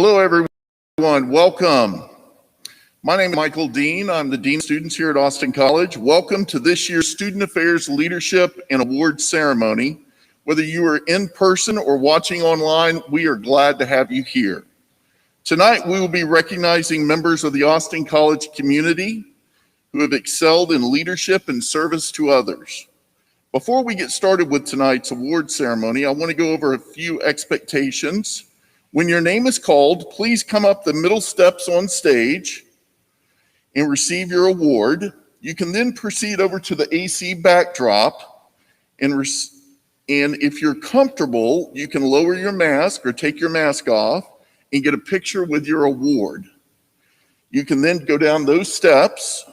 Hello, everyone. Welcome. My name is Michael Dean. I'm the Dean of Students here at Austin College. Welcome to this year's Student Affairs Leadership and Awards Ceremony. Whether you are in person or watching online, we are glad to have you here. Tonight, we will be recognizing members of the Austin College community who have excelled in leadership and service to others. Before we get started with tonight's award ceremony, I want to go over a few expectations. When your name is called, please come up the middle steps on stage and receive your award. You can then proceed over to the AC backdrop, and if you're comfortable, you can lower your mask or take your mask off and get a picture with your award. You can then go down those steps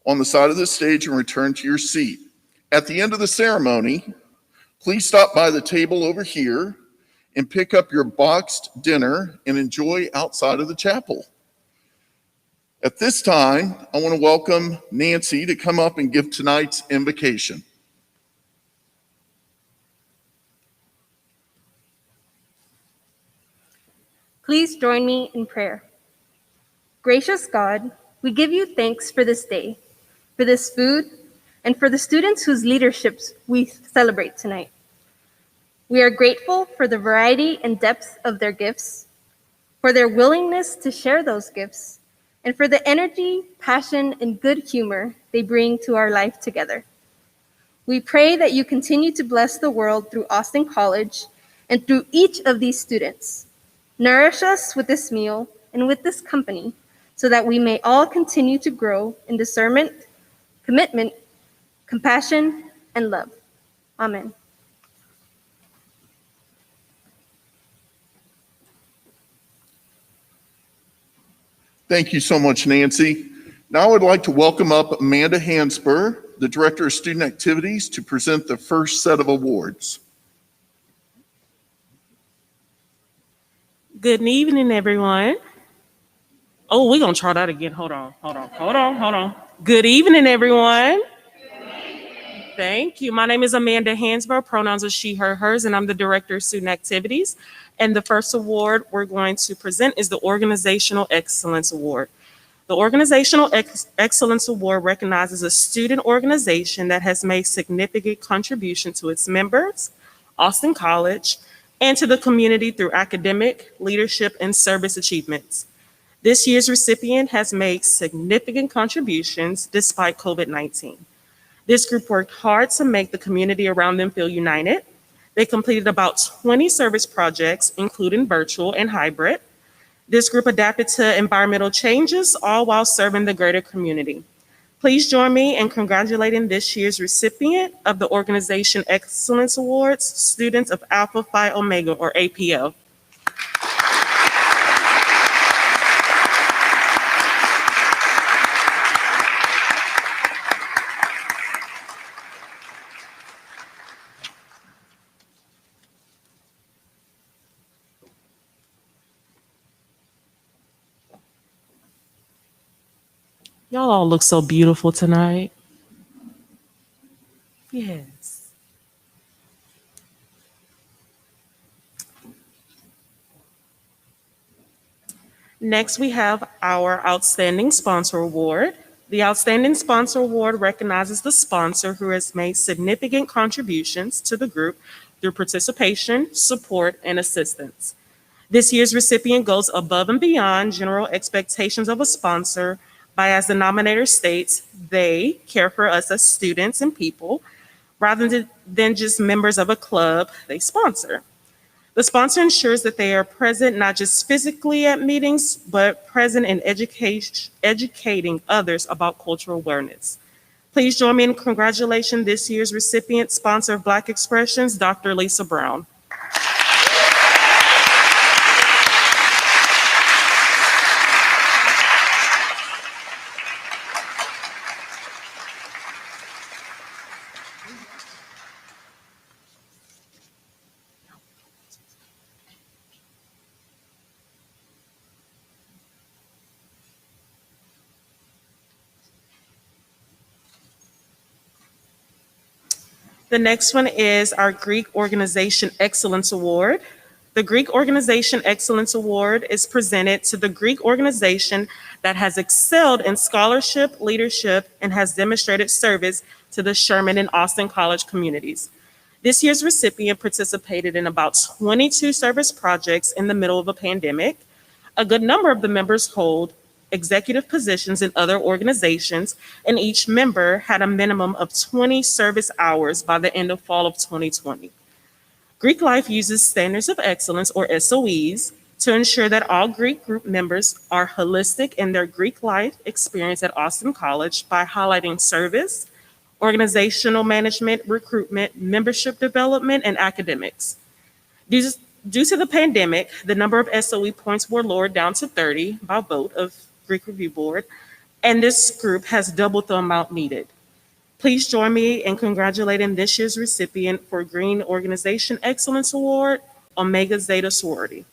on the side of the stage and return to your seat. At the end of the ceremony, please stop by the table over here and pick up your boxed dinner and enjoy outside of the chapel. At this time, I want to welcome Nancy to come up and give tonight's invocation. Please join me in prayer. Gracious God, we give you thanks for this day, for this food, and for the students whose leaderships we celebrate tonight. We are grateful for the variety and depth of their gifts, for their willingness to share those gifts, and for the energy, passion, and good humor they bring to our life together. We pray that you continue to bless the world through Austin College and through each of these students. Nourish us with this meal and with this company so that we may all continue to grow in discernment, commitment, compassion, and love. Amen. Thank you so much, Nancy. Now I would like to welcome up Amanda Hansper, the Director of Student Activities, to present the first set of awards. Good evening, everyone. Oh, we're going to try that again. Hold on. Good evening, everyone. Thank you. My name is Amanda Hansper. Pronouns are she, her, hers, and I'm the Director of Student Activities. And the first award we're going to present is the Organizational Excellence Award. The Organizational Excellence Award recognizes a student organization that has made significant contribution to its members, Austin College, and to the community through academic, leadership, and service achievements. This year's recipient has made significant contributions despite COVID-19. This group worked hard to make the community around them feel united. They completed about 20 service projects, including virtual and hybrid. This group adapted to environmental changes, all while serving the greater community. Please join me in congratulating this year's recipient of the Organization Excellence Awards, students of Alpha Phi Omega, or APO. Y'all all look so beautiful tonight. Yes. Next, we have our Outstanding Sponsor Award. The Outstanding Sponsor Award recognizes the sponsor who has made significant contributions to the group through participation, support, and assistance. This year's recipient goes above and beyond general expectations of a sponsor by, as the nominator states, they care for us as students and people rather than just members of a club they sponsor. The sponsor ensures that they are present not just physically at meetings, but present in educating others about cultural awareness. Please join me in congratulating this year's recipient, sponsor of Black Expressions, Dr. Lisa Brown. The next one is our Greek Organization Excellence Award. The Greek Organization Excellence Award is presented to the Greek organization that has excelled in scholarship, leadership, and has demonstrated service to the Sherman and Austin College communities. This year's recipient participated in about 22 service projects in the middle of a pandemic. A good number of the members hold executive positions in other organizations, and each member had a minimum of 20 service hours by the end of fall of 2020. Greek Life uses standards of excellence, or SOEs, to ensure that all Greek group members are holistic in their Greek life experience at Austin College by highlighting service, organizational management, recruitment, membership development, and academics. Due to the pandemic, the number of SOE points were lowered down to 30 by vote of Greek Review Board, and this group has doubled the amount needed. Please join me in congratulating this year's recipient for Green Organization Excellence Award, Omega Zeta Sorority.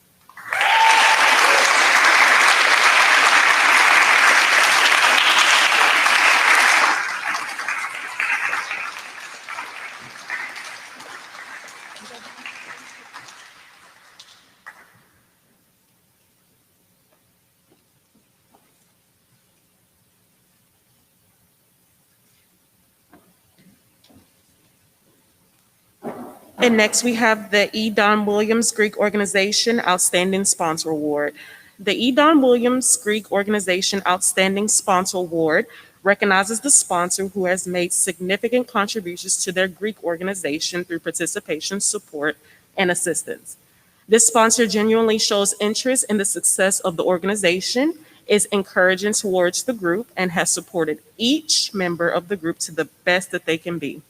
And next we have the E. Don Williams Greek Organization Outstanding Sponsor Award. The E. Don Williams Greek Organization Outstanding Sponsor Award recognizes the sponsor who has made significant contributions to their Greek organization through participation, support, and assistance. This sponsor genuinely shows interest in the success of the organization, is encouraging towards the group, and has supported each member of the group to the best that they can be.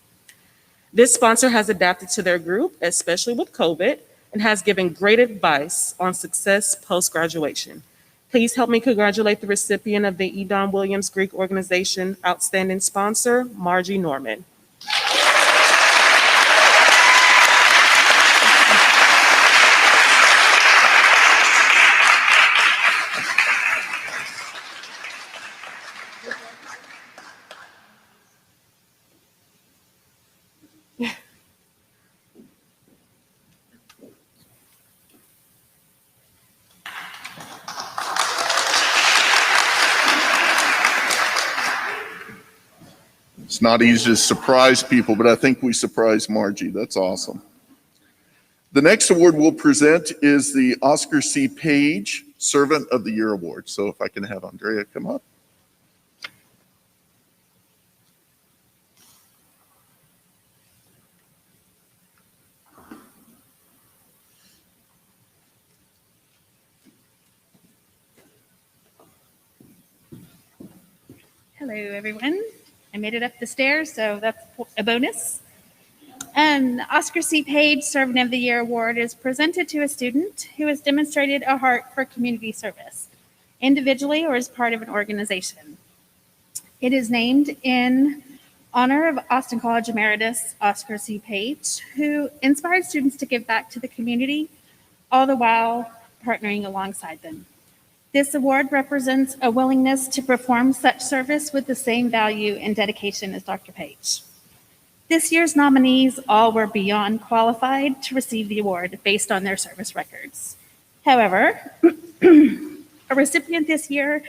This sponsor has adapted to their group, especially with COVID, and has given great advice on success post-graduation. Please help me congratulate the recipient of the E. Don Williams Greek Organization Outstanding Sponsor, Margie Norman. It's not easy to surprise people, but I think we surprised Margie. That's awesome. The next award we'll present is the Oscar C. Page Servant of the Year Award. So if I can have Andrea come up. Hello, everyone. I made it up the stairs, so that's a bonus. Oscar C. Page Servant of the Year Award is presented to a student who has demonstrated a heart for community service, individually or as part of an organization. It is named in honor of Austin College Emeritus Oscar C. Page, who inspired students to give back to the community, all the while partnering alongside them. This award represents a willingness to perform such service with the same value and dedication as Dr. Page. This year's nominees all were beyond qualified to receive the award based on their service records. However, a recipient this year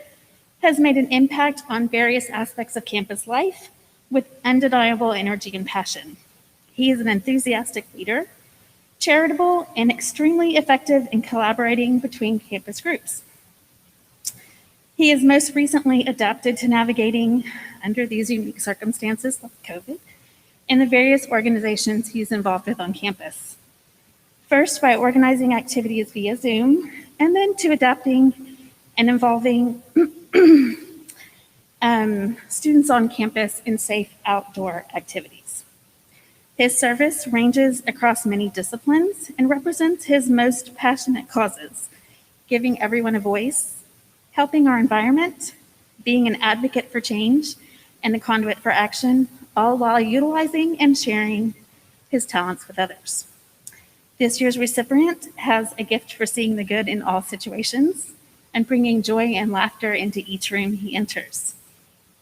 has made an impact on various aspects of campus life with undeniable energy and passion. He is an enthusiastic leader, charitable, and extremely effective in collaborating between campus groups. He is most recently adapted to navigating under these unique circumstances like COVID in the various organizations he's involved with on campus. First, by organizing activities via Zoom, and then to adapting and involving students on campus in safe outdoor activities. His service ranges across many disciplines and represents his most passionate causes, giving everyone a voice, helping our environment, being an advocate for change, and a conduit for action, all while utilizing and sharing his talents with others. This year's recipient has a gift for seeing the good in all situations and bringing joy and laughter into each room he enters.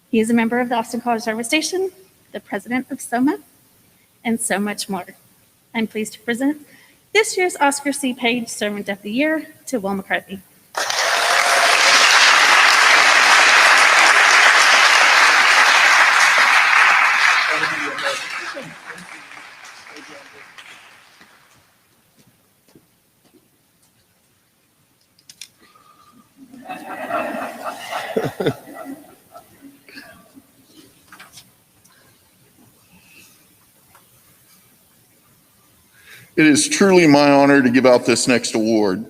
He is a member of the Austin College Service Station, the president of SOMA, and so much more. I'm pleased to present This year's Oscar C. Page Servant of the Year to Will McCarthy. It is truly my honor to give out this next award.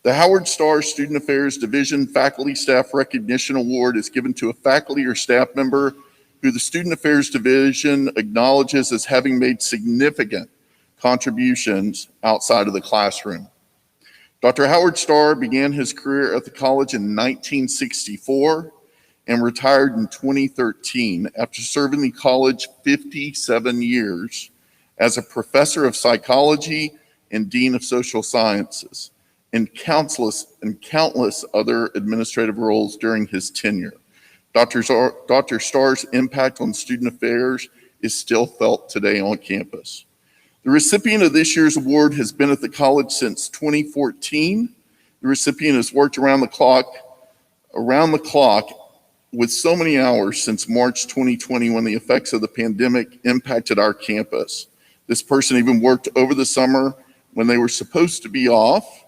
The Howard Starr Student Affairs Division Faculty Staff Recognition Award is given to a faculty or staff member who the Student Affairs Division acknowledges as having made significant contributions outside of the classroom. Dr. Howard Starr began his career at the college in 1964 and retired in 2013 after serving the college 57 years as a professor of psychology and dean of social sciences, and countless other administrative roles during his tenure. Dr. Starr's impact on student affairs is still felt today on campus. The recipient of this year's award has been at the college since 2014. The recipient has worked around the clock with so many hours since March 2020 when the effects of the pandemic impacted our campus. This person even worked over the summer when they were supposed to be off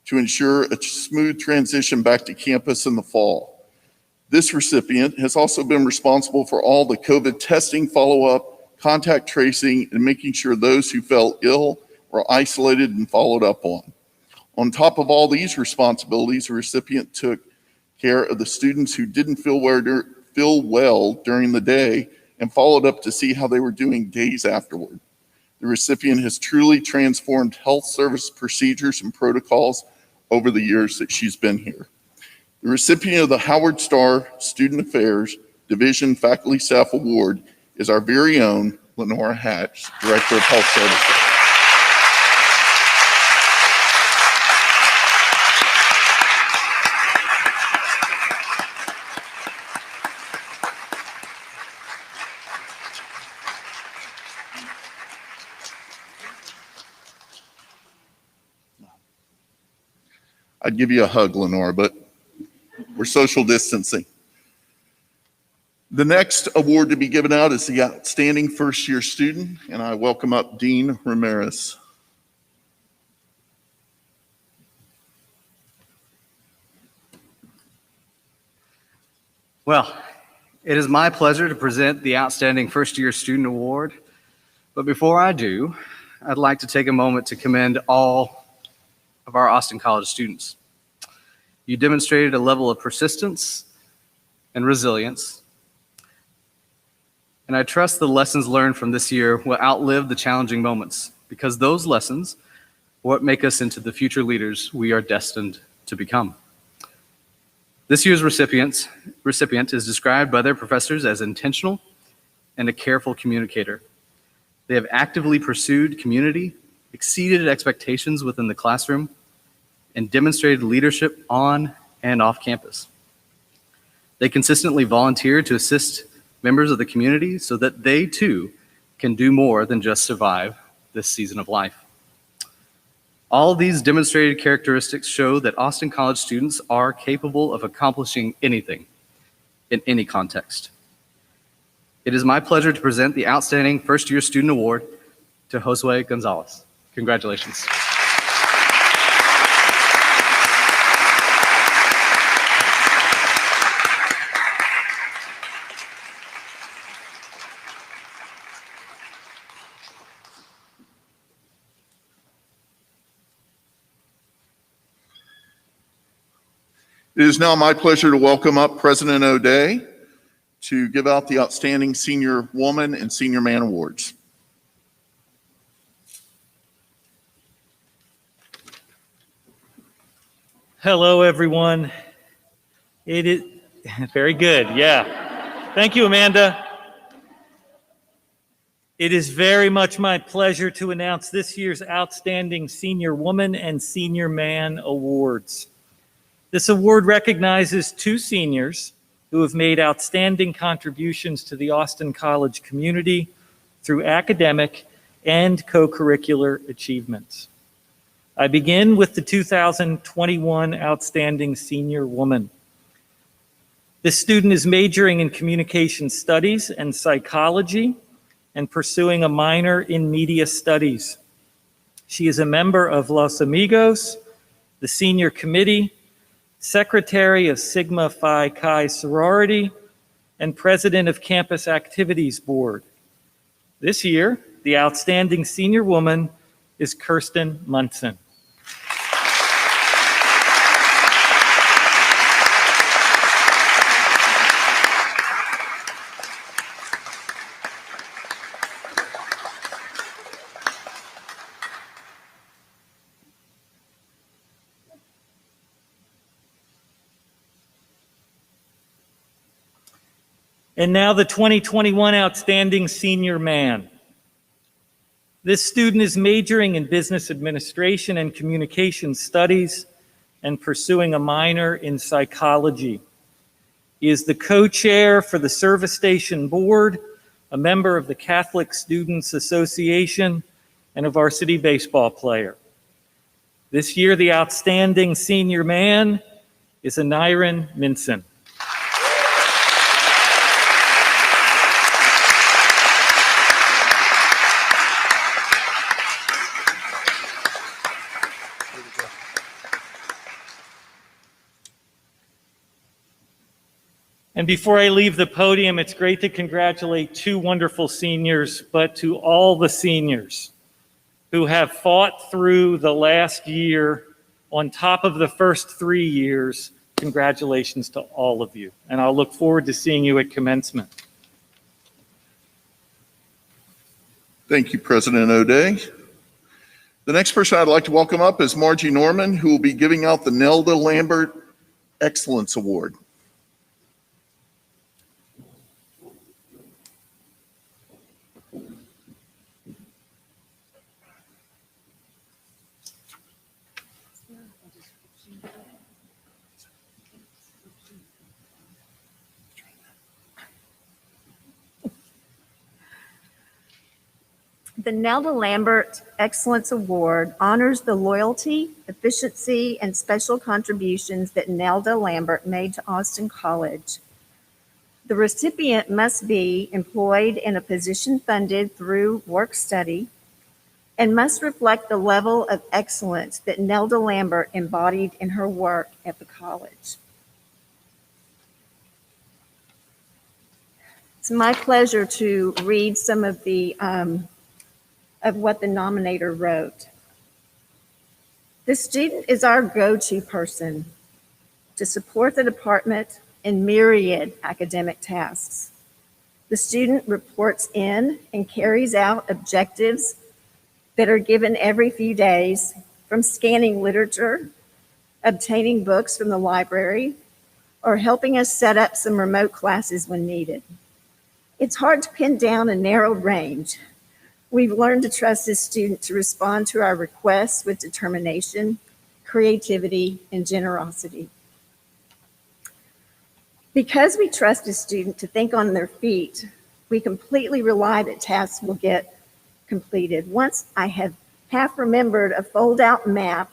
to ensure a smooth transition back to campus in the fall. This recipient has also been responsible for all the COVID testing follow-up, contact tracing, and making sure those who fell ill were isolated and followed up on. On top of all these responsibilities, the recipient took care of the students who didn't feel well during the day and followed up to see how they were doing days afterward. The recipient has truly transformed health service procedures and protocols over the years that she's been here. The recipient of the Howard Starr Student Affairs Division Faculty Staff Award is our very own Lenora Hatch, Director of Health Services. I'd give you a hug, Lenora, but we're social distancing. The next award to be given out is the Outstanding First Year Student, and I welcome up Dean Ramirez. Well, it is my pleasure to present the Outstanding First Year Student Award. But before I do, I'd like to take a moment to commend all of our Austin College students. You demonstrated a level of persistence and resilience, and I trust the lessons learned from this year will outlive the challenging moments, because those lessons are what make us into the future leaders we are destined to become. This year's recipient is described by their professors as intentional and a careful communicator. They have actively pursued community, exceeded expectations within the classroom, and demonstrated leadership on and off campus. They consistently volunteer to assist members of the community so that they too can do more than just survive this season of life. All of these demonstrated characteristics show that Austin College students are capable of accomplishing anything in any context. It is my pleasure to present the Outstanding First Year Student Award to Josue Gonzalez. Congratulations. It is now my pleasure to welcome up President O'Day to give out the Outstanding Senior Woman and Senior Man Awards. Hello, everyone. It is very good. Yeah. Thank you, Amanda. It is very much my pleasure to announce this year's Outstanding Senior Woman and Senior Man Awards. This award recognizes two seniors who have made outstanding contributions to the Austin College community through academic and co-curricular achievements. I begin with the 2021 Outstanding Senior Woman. This student is majoring in communication studies and psychology and pursuing a minor in media studies. She is a member of Los Amigos, the senior committee, secretary of Sigma Phi Chi sorority, and president of Campus Activities Board. This year, the Outstanding Senior Woman is Kirsten Munson. And now the 2021 Outstanding Senior Man. This student is majoring in business administration and communication studies and pursuing a minor in psychology. He is the co-chair for the Service Station Board, a member of the Catholic Students Association, and a varsity baseball player. This year, the Outstanding Senior Man is Aniran Minson. And before I leave the podium, it's great to congratulate two wonderful seniors, but to all the seniors who have fought through the last year on top of the first 3 years, congratulations to all of you. And I'll look forward to seeing you at commencement. Thank you, President O'Day. The next person I'd like to welcome up is Margie Norman, who will be giving out the Nelda Lambert Excellence Award. The Nelda Lambert Excellence Award honors the loyalty, efficiency, and special contributions that Nelda Lambert made to Austin College. The recipient must be employed in a position funded through work study and must reflect the level of excellence that Nelda Lambert embodied in her work at the college. It's my pleasure to read some of what the nominator wrote. The student is our go-to person to support the department in myriad academic tasks. The student reports in and carries out objectives that are given every few days, from scanning literature, obtaining books from the library, or helping us set up some remote classes when needed. It's hard to pin down a narrow range. We've learned to trust this student to respond to our requests with determination, creativity, and generosity. Because we trust a student to think on their feet, we completely rely that tasks will get completed. Once I had half remembered a fold-out map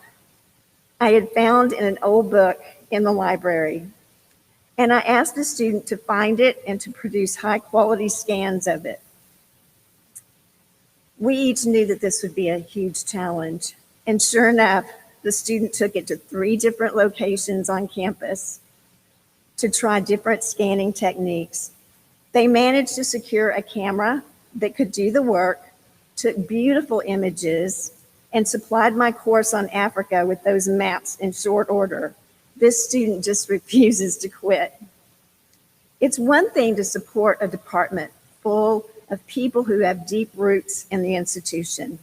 I had found in an old book in the library, and I asked the student to find it and to produce high-quality scans of it. We each knew that this would be a huge challenge, and sure enough, the student took it to 3 different locations on campus to try different scanning techniques. They managed to secure a camera that could do the work, took beautiful images, and supplied my course on Africa with those maps in short order. This student just refuses to quit. It's one thing to support a department full of people who have deep roots in the institution,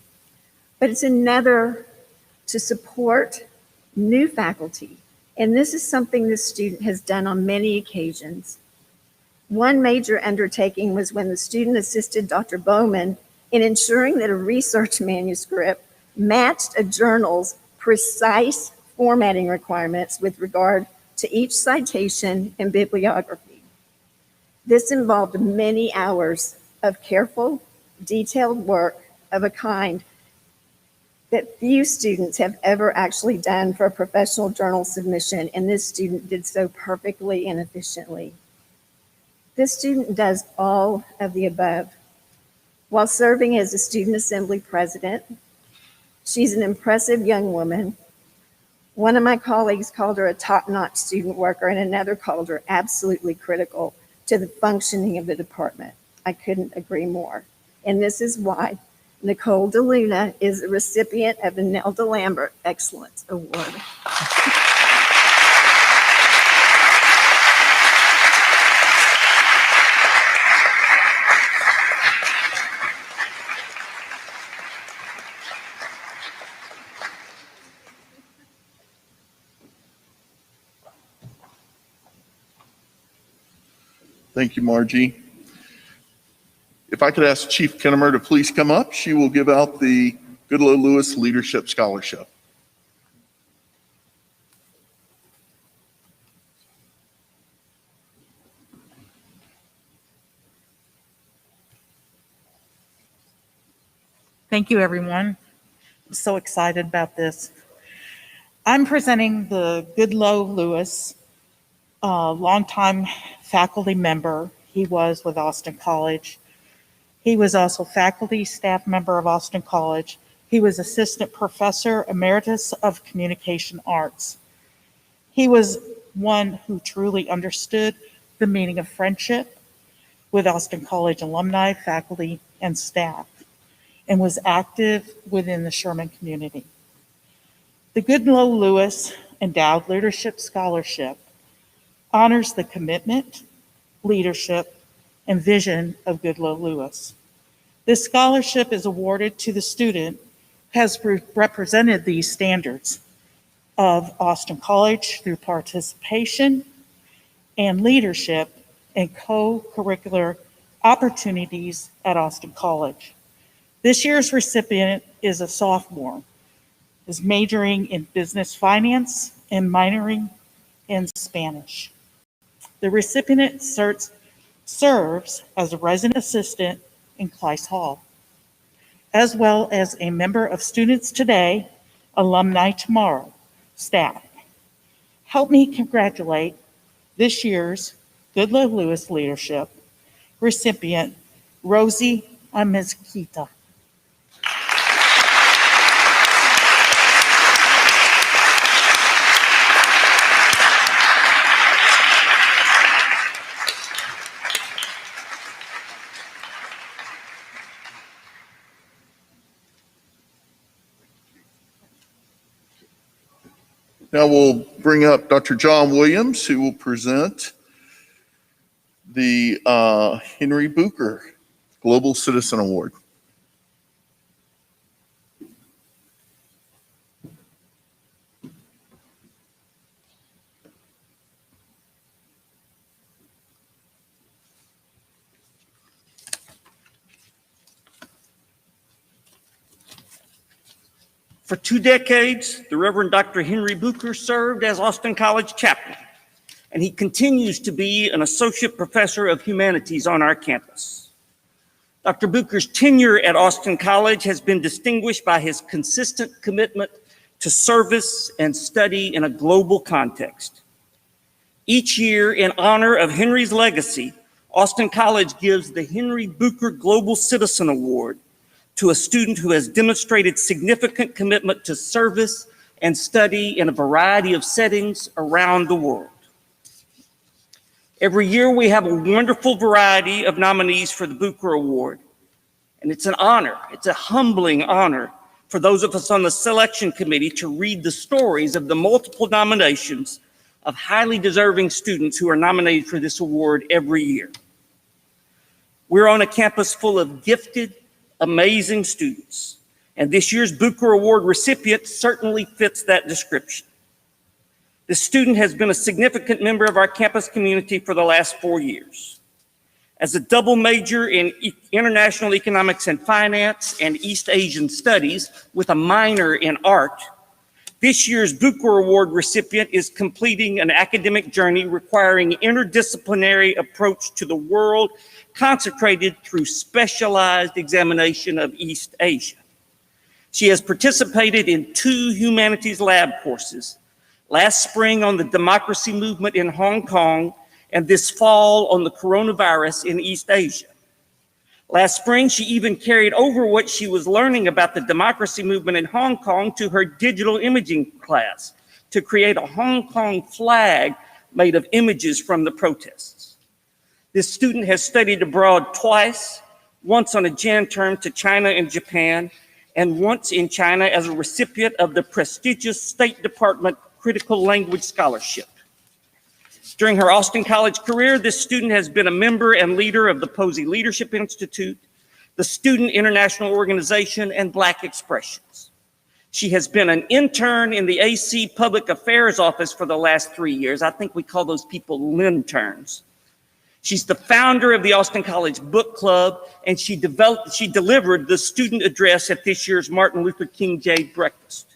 but it's another to support new faculty. And this is something this student has done on many occasions. One major undertaking was when the student assisted Dr. Bowman in ensuring that a research manuscript matched a journal's precise formatting requirements with regard to each citation and bibliography. This involved many hours of careful, detailed work of a kind that few students have ever actually done for a professional journal submission, and this student did so perfectly and efficiently. This student does all of the above. While serving as a student assembly president, she's an impressive young woman. One of my colleagues called her a top-notch student worker, and another called her absolutely critical to the functioning of the department. I couldn't agree more. And this is why Nicole DeLuna is a recipient of the Nelda Lambert Excellence Award. Thank you, Margie. If I could ask Chief Kinnemer to please come up, she will give out the Goodloe Lewis Leadership Scholarship. Thank you, everyone. I'm so excited about this. I'm presenting the Goodloe Lewis, a longtime faculty member. He was with Austin College. He was also faculty staff member of Austin College. He was assistant professor emeritus of communication arts. He was one who truly understood the meaning of friendship with Austin College alumni, faculty, and staff, and was active within the Sherman community. The Goodloe Lewis Endowed Leadership Scholarship honors the commitment, leadership, and vision of Goodloe Lewis. This scholarship is awarded to the student who has represented these standards of Austin College through participation and leadership in co-curricular opportunities at Austin College. This year's recipient is a sophomore, is majoring in business finance and minoring in Spanish. The recipient serves as a resident assistant in Clyce Hall, as well as a member of Students Today, Alumni Tomorrow staff. Help me congratulate this year's Goodloe Lewis Leadership recipient, Rosie Amezquita. Now we'll bring up Dr. John Williams, who will present the Henry Bucher Global Citizen Award. For 2 decades, the Reverend Dr. Henry Bucher served as Austin College chaplain, and he continues to be an associate professor of humanities on our campus. Dr. Bucher's tenure at Austin College has been distinguished by his consistent commitment to service and study in a global context. Each year, in honor of Henry's legacy, Austin College gives the Henry Bucher Global Citizen Award to a student who has demonstrated significant commitment to service and study in a variety of settings around the world. Every year we have a wonderful variety of nominees for the Bucher Award, and it's an honor, it's a humbling honor for those of us on the selection committee to read the stories of the multiple nominations of highly deserving students who are nominated for this award every year. We're on a campus full of gifted, amazing students, and this year's Bucher Award recipient certainly fits that description. This student has been a significant member of our campus community for the last 4 years. As a double major in international economics and finance and East Asian studies with a minor in art, this year's Bucher Award recipient is completing an academic journey requiring interdisciplinary approach to the world, concentrated through specialized examination of East Asia. She has participated in 2 humanities lab courses, last spring on the democracy movement in Hong Kong, and this fall on the coronavirus in East Asia. Last spring, she even carried over what she was learning about the democracy movement in Hong Kong to her digital imaging class to create a Hong Kong flag made of images from the protests. This student has studied abroad twice, once on a Jan term to China and Japan, and once in China as a recipient of the prestigious State Department Critical Language Scholarship. During her Austin College career, this student has been a member and leader of the Posey Leadership Institute, the Student International Organization, and Black Expressions. She has been an intern in the AC Public Affairs Office for the last 3 years. I think we call those people linterns. She's the founder of the Austin College Book Club, and she delivered the student address at this year's Martin Luther King Day breakfast.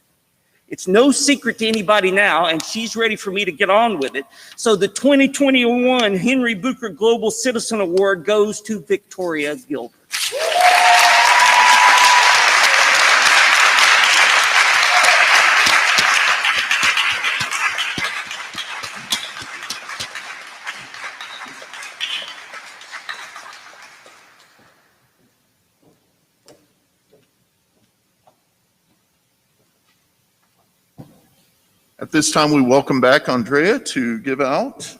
It's no secret to anybody now, and she's ready for me to get on with it. So the 2021 Henry Bucher Global Citizen Award goes to Victoria Gilbert. At this time, we welcome back Andrea to give out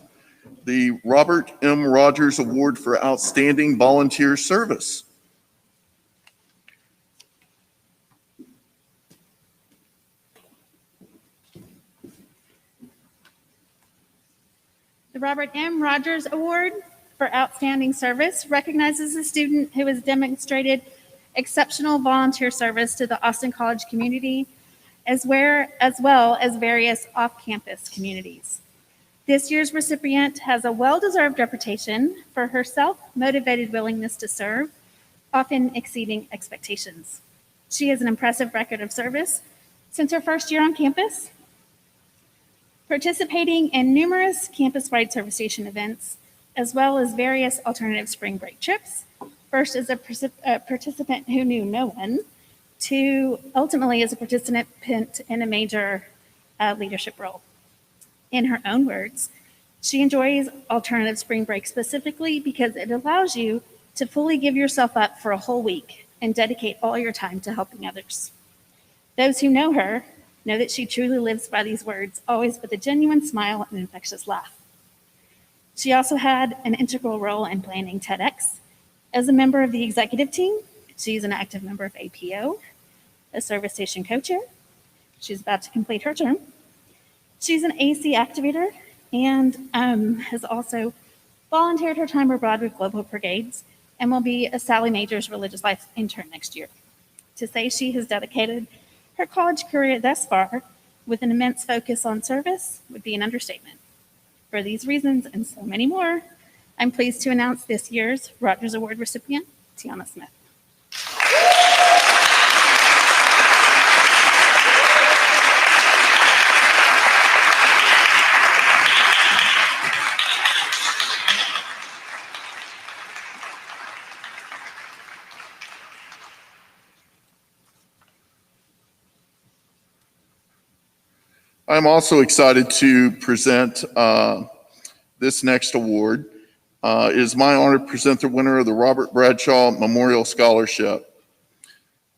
the Robert M. Rogers Award for Outstanding Volunteer Service. The Robert M. Rogers Award for Outstanding Service recognizes a student who has demonstrated exceptional volunteer service to the Austin College community, as well as various off-campus communities. This year's recipient has a well-deserved reputation for her self-motivated willingness to serve, often exceeding expectations. She has an impressive record of service since her first year on campus, participating in numerous campus-wide service station events, as well as various alternative spring break trips, first as a participant who knew no one, to ultimately as a participant in a major leadership role. In her own words, she enjoys alternative spring break specifically because it allows you to fully give yourself up for a whole week and dedicate all your time to helping others. Those who know her know that she truly lives by these words, always with a genuine smile and infectious laugh. She also had an integral role in planning TEDx. As a member of the executive team, she's an active member of APO, a service station co-chair. She's about to complete her term. She's an AC activator and has also volunteered her time abroad with Global Brigades and will be a Sally Majors Religious Life intern next year. To say she has dedicated her college career thus far with an immense focus on service would be an understatement. For these reasons and so many more, I'm pleased to announce this year's Rogers Award recipient, Tiana Smith. I'm also excited to present this next award. It is my honor to present the winner of the Robert Bradshaw Memorial Scholarship.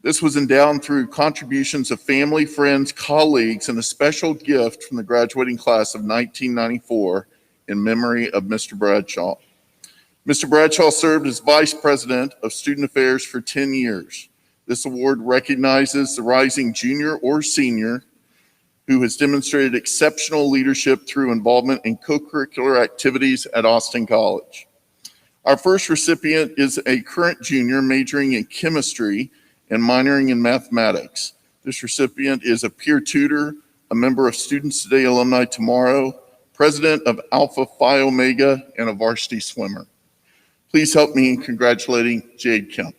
This was endowed through contributions of family, friends, colleagues, and a special gift from the graduating class of 1994 in memory of Mr. Bradshaw. Mr. Bradshaw served as Vice President of Student Affairs for 10 years. This award recognizes the rising junior or senior who has demonstrated exceptional leadership through involvement in co-curricular activities at Austin College. Our first recipient is a current junior majoring in chemistry and minoring in mathematics. This recipient is a peer tutor, a member of Students Today Alumni Tomorrow, president of Alpha Phi Omega, and a varsity swimmer. Please help me in congratulating Jade Kemp.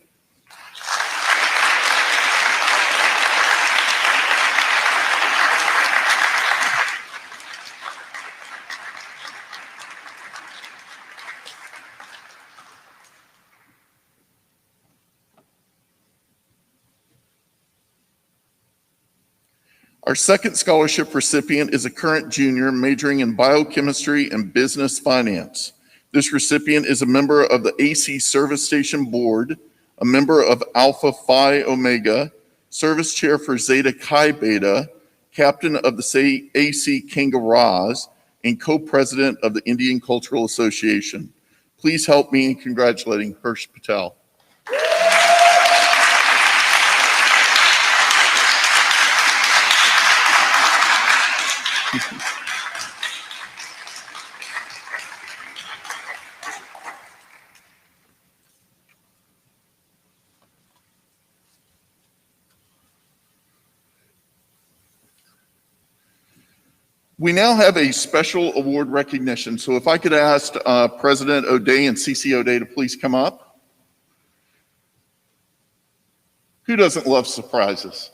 Our second scholarship recipient is a current junior majoring in biochemistry and business finance. This recipient is a member of the AC Service Station Board, a member of Alpha Phi Omega, service chair for Zeta Chi Beta, captain of the AC Kangaroos, and co-president of the Indian Cultural Association. Please help me in congratulating Hirsch Patel. We now have a special award recognition. So if I could ask President O'Day and CC O'Day to please come up. Who doesn't love surprises?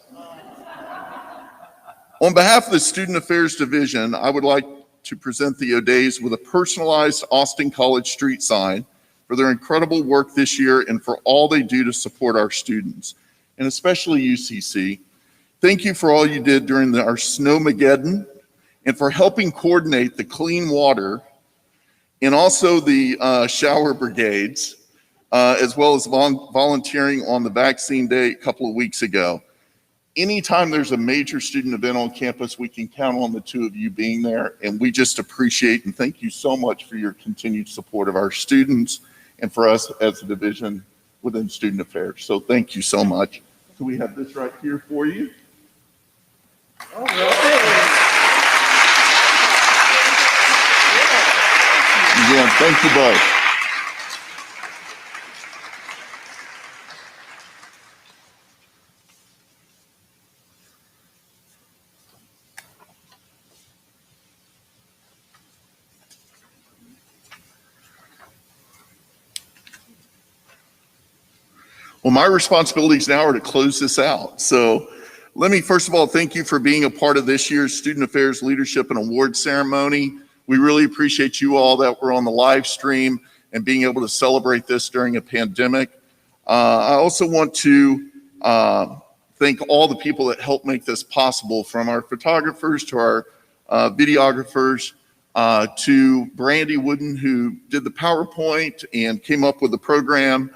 On behalf of the Student Affairs Division, I would like to present the O'Days with a personalized Austin College street sign for their incredible work this year and for all they do to support our students, and especially UCC. Thank you for all you did during our Snowmageddon, and for helping coordinate the clean water and also the shower brigades, as well as volunteering on the vaccine day a couple of weeks ago. Anytime there's a major student event on campus, we can count on the two of you being there, and we just appreciate and thank you so much for your continued support of our students and for us as a division within Student Affairs. So thank you so much. So we have this right here for you. All right. Again, thank you both. Well, my responsibilities now are to close this out. So let me first of all thank you for being a part of this year's Student Affairs Leadership and Award Ceremony. We really appreciate you all that were on the live stream and being able to celebrate this during a pandemic. I also want to thank all the people that helped make this possible, from our photographers to our videographers, to Brandy Wooden, who did the PowerPoint and came up with the program,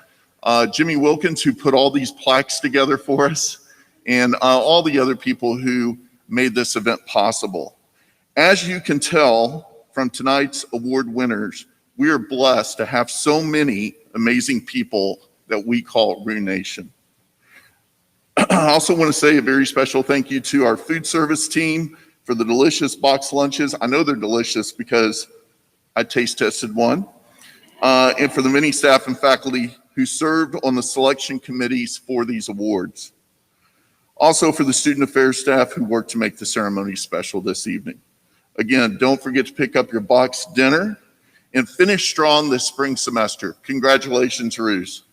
Jimmy Wilkins, who put all these plaques together for us, and all the other people who made this event possible. As you can tell from tonight's award winners, we are blessed to have so many amazing people that we call Roo Nation. I also want to say a very special thank you to our food service team for the delicious box lunches. I know they're delicious because I taste tested one. And for the many staff and faculty who served on the selection committees for these awards. Also for the student affairs staff who worked to make the ceremony special this evening. Again, don't forget to pick up your box dinner and finish strong this spring semester. Congratulations, Roos.